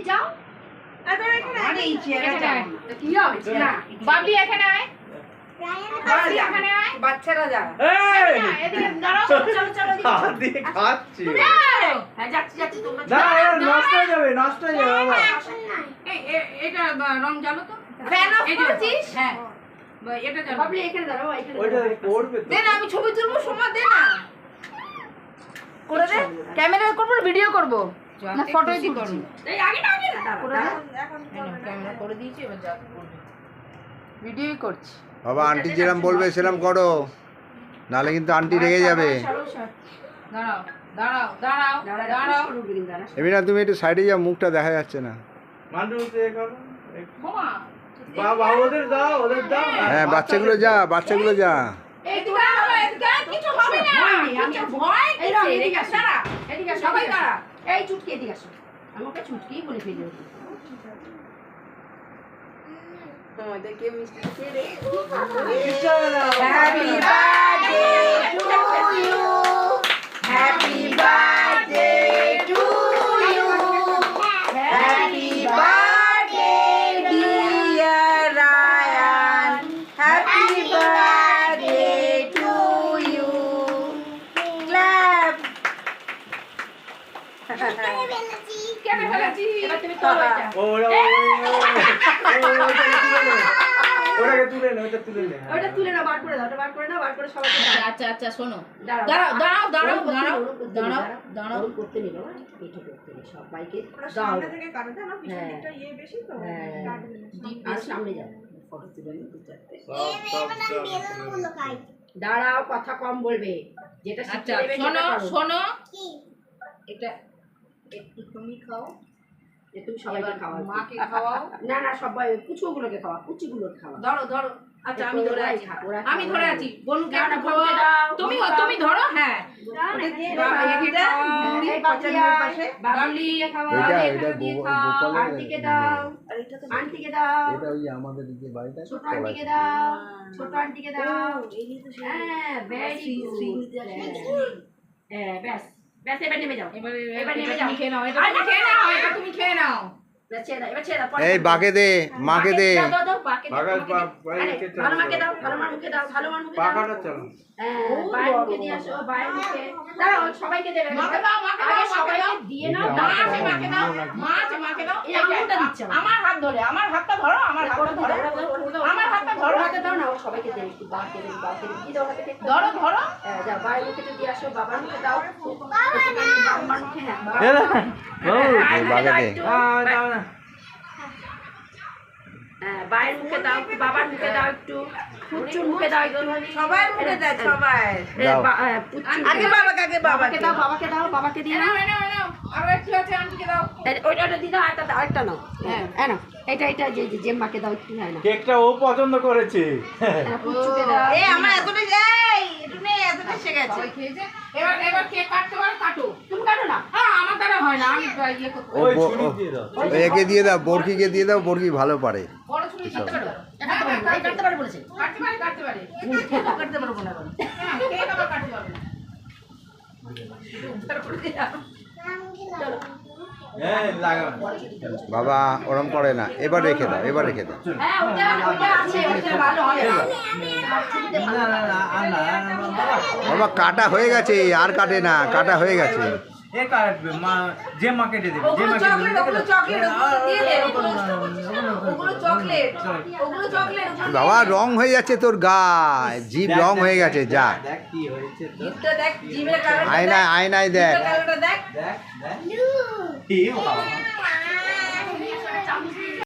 যাও আরে এই চেহারাটা কি হবে না বাবলি এখানে আয় এখানে আয় বাচ্চারা যা এদিকে দাঁড়াও চলো চলো হাত দিয়ে খাচ্ছি হ্যাঁ যাচ্ছি তোমরা না নষ্ট হয়ে যাবে বাবা এটা রং জ্বালো তো ফ্যান অফ করেছিস হ্যাঁ এটা জ্বালো বাবলি এখানে দাঁড়াও ওইটা পড়বে তো দে না আমি ছবি তুলবো সময় দে না করে দে ক্যামেরা করব ভিডিও করব না ফটোই দি করব এই আগে না করে দে এখন ক্যামেরা করে দিয়েছি এবার যা করবে ভিডিওই করছি বাবা আন্টি যেরকম বলবে সেরকম করো, নাহলে কিন্তু আন্টি রেগে যাবে। দাঁড়াও দাঁড়াও দাঁড়াও দাঁড়াও এমনি তুমি একটু সাইডে যাও, মুখটা দেখা যাচ্ছে না। মান্টু দিয়ে করো মামা বাবা ওদের দাও হ্যাঁ বাচ্চাগুলো যা এই তোরা এদিকে কিছু হবে না আমি ভয় এদিকে আসো এদিকে সবাই দাঁড়া এই চুটকি এদিকে আসো আমাকে চুটকি বলে ফেলে তোমাদেরকে মিষ্টি খেয়ে দে happy happy birthday to you happy birthday dear Ryan happy birthday to you clap কেন ফেলেছি এবার তুমি তোলো এটা ওটাকে তুলে নে ওটা তুলে না বার করে দাও ওটা বার করে সবাইকে দাও আচ্ছা আচ্ছা শোনো দাঁড়াও দাঁড়াও করতে নিল এটা করতে নিল সবাইকে দাও সামনে থেকে কাটতে না পিছনের দিকটা ইয়ে বেশি তো আর সামনে যাও ফটো তুলে নিই দু চারটে সব দাঁড়াও কথা কম বলবে যেটা আচ্ছা শিখতে দেবে শোনো সেটা করো। শোনো এটা একটু তুমি খাও যে তুমি সবাইকে এবার খাওয়াও মাকে খাওয়াও না না সবাই কুচুগুলোকে খাওয়া কুচিগুলোকে খাওয়া ধরো আচ্ছা আমি ধরে আছি ওরা আমি ধরে আছি বোনকে না, না, একটু বোনকে খাওয়াও। দাও, তুমি বোনকে তুমি ধরো হ্যাঁ বাবলি খাওয়াও এটা গোপালের আন্টিকে দাও আন্টিকে দাও এটা ওই আমাদের যে বাড়িটা ছোট আন্টিকে দাও ছোট আন্টিকে দাও হ্যাঁ ভেরি হ্যাঁ ব্যাস ব্যাস এবার নেমে যাও এবার নেমে যাও। তুমি খেয়ে নাও এটা তুমি খেয়ে নাও এটা তুমি খেয়ে নাও ব্যাস ছেড়ে দাও এবার ছেড়ে দাও এই বাকে দে, মাকে দে। দাও বাকে দাও ভালো মাকে দাও ভালো মাকে দাও ভালো মাকে দাও পাকাটা চলো হ্যাঁ বাইরে মুখে দিয়ে আসো বাইরে মুখে দাও সবাইকে দেবে মাকে দাও আগে মাকে সবাইকে দাও দিয়ে নাও মাকে দাও মাকে দাও এই আঙুলটা দিচ্ছে আমার হাত ধরে আমার হাতটা ধরো আমার হাতটা ধরো আমার হাতটা ধরো হাতে দাও না ও সবাইকে দেবে একটু বাকে দেবে কি দাও হাতে ধরো হ্যাঁ যাও বাইরে মুখে দিয়ে আসো বাবার মুখে দাও বাবার মুখে না বাকে দে। দাও না হ্যাঁ বাইরের মুখে দাও একটু বাবার মুখে দাও একটু পুচুর মুখে দাও একটু সবাই মুখে দেয় সবাই আগে বাবাকে দাও বাবাকে দিয়ে নাও আরো একটু আছে আন্টিকে দাও ওইটা দিয়ে দাও আরেকটা নাও হ্যাঁ না এটা যে মাকে দাও একটু হ্যাঁ না কেকটা ও পছন্দ করেছে পুচুকে দাও এই আমার এতটা একটু নেই এতটা এসে গেছে সবাই খেয়েছে এবার কেক কাটতে পারো কাটো তুমি কাটো না আমার দ্বারা হয় না আমি ইয়ে করতে ও ওই ছুরি দিয়ে দাও ওই একে দিয়ে দাও, বরকিকে দিয়ে দাও, বরকি ভালো পারে। বড় ছুরি কাটতে পারো কাটতে পারে বলেছে কাটতে পারে কাটতে পারবো না হ্যাঁ কেক আবার কাটতে পারবে হ্যাঁ লাগা বাবা ওরম করে না, এবার রেখে দাও। হ্যাঁ ওটা আছে ওটা ভালো হবে বাবা কাটা হয়ে গেছে, আর কাটে না, কাটা হয়ে গেছে। এ কাটবে মা যে মাকে দিয়ে দেবে ওগুলো চকলেট দিয়ে দে ওগুলো চকলেট বাবা রং হয়ে যাচ্ছে তোর গায়ে, জিভ রং হয়ে গেছে, যা দেখ কি হয়েছে তো জিভটা দেখ জিভের কালারটা আয়নায় দেখ। কালারটা দেখ দেখ কি বাবা